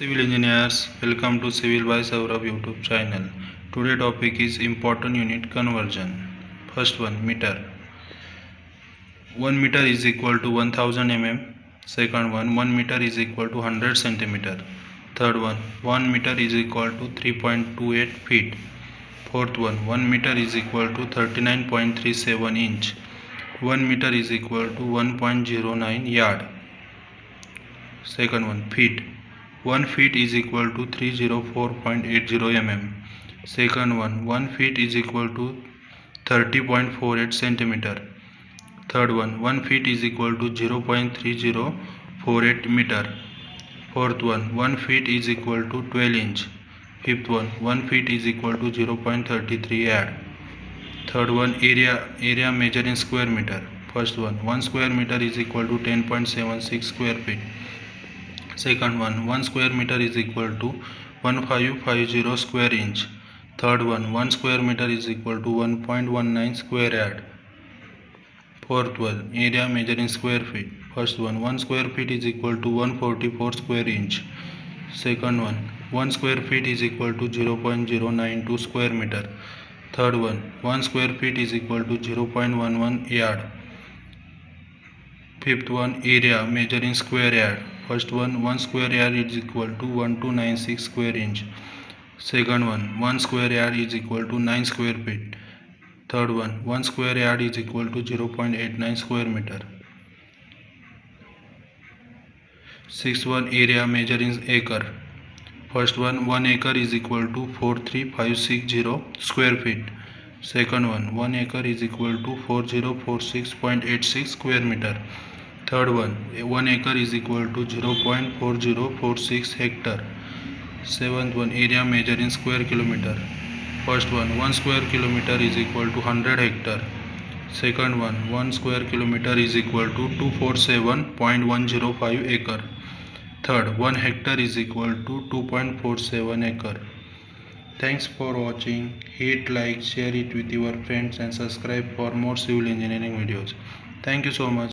Civil engineers, welcome to Civil by Saurabh YouTube channel. Today topic is important unit conversion. First one, meter. 1 meter is equal to 1000 mm. Second one, 1 meter is equal to 100 centimeter. Third one, 1 meter is equal to 3.28 feet. Fourth one, 1 meter is equal to 39.37 inch. 1 meter is equal to 1.09 yard. Second one, feet. 1 feet is equal to 304.80 mm. Second one feet is equal to 30.48 centimeter. Third one feet is equal to 0.3048 meter. Fourth one feet is equal to 12 inch. Fifth one feet is equal to 0.33 yard. Third one, area measured in square meter. First one square meter is equal to 10.76 square feet. Second one square meter is equal to 1550 square inch. Third one square meter is equal to 1.19 square yard. Fourth one, area measured in square feet. First one square feet is equal to 144 square inch. Second one square feet is equal to 0.092 square meter. Third one square feet is equal to 0.11 yard. Fifth one, area measured in square yard. First one square yard is equal to 1296 square inch. Second one square yard is equal to 9 square feet. Third one square yard is equal to 0.89 square meter. Sixth one, area measured in acre. First one acre is equal to 43560 square feet. Second one acre is equal to 4046.86 square meter. Third one acre is equal to 0.4046 hectare. Seventh one, area measured in square kilometer. First one square kilometer is equal to 100 hectare. Second one square kilometer is equal to 247.105 acre. Third, 1 hectare is equal to 2.47 acre. Thanks for watching. Hit like, share it with your friends and subscribe for more civil engineering videos. Thank you so much.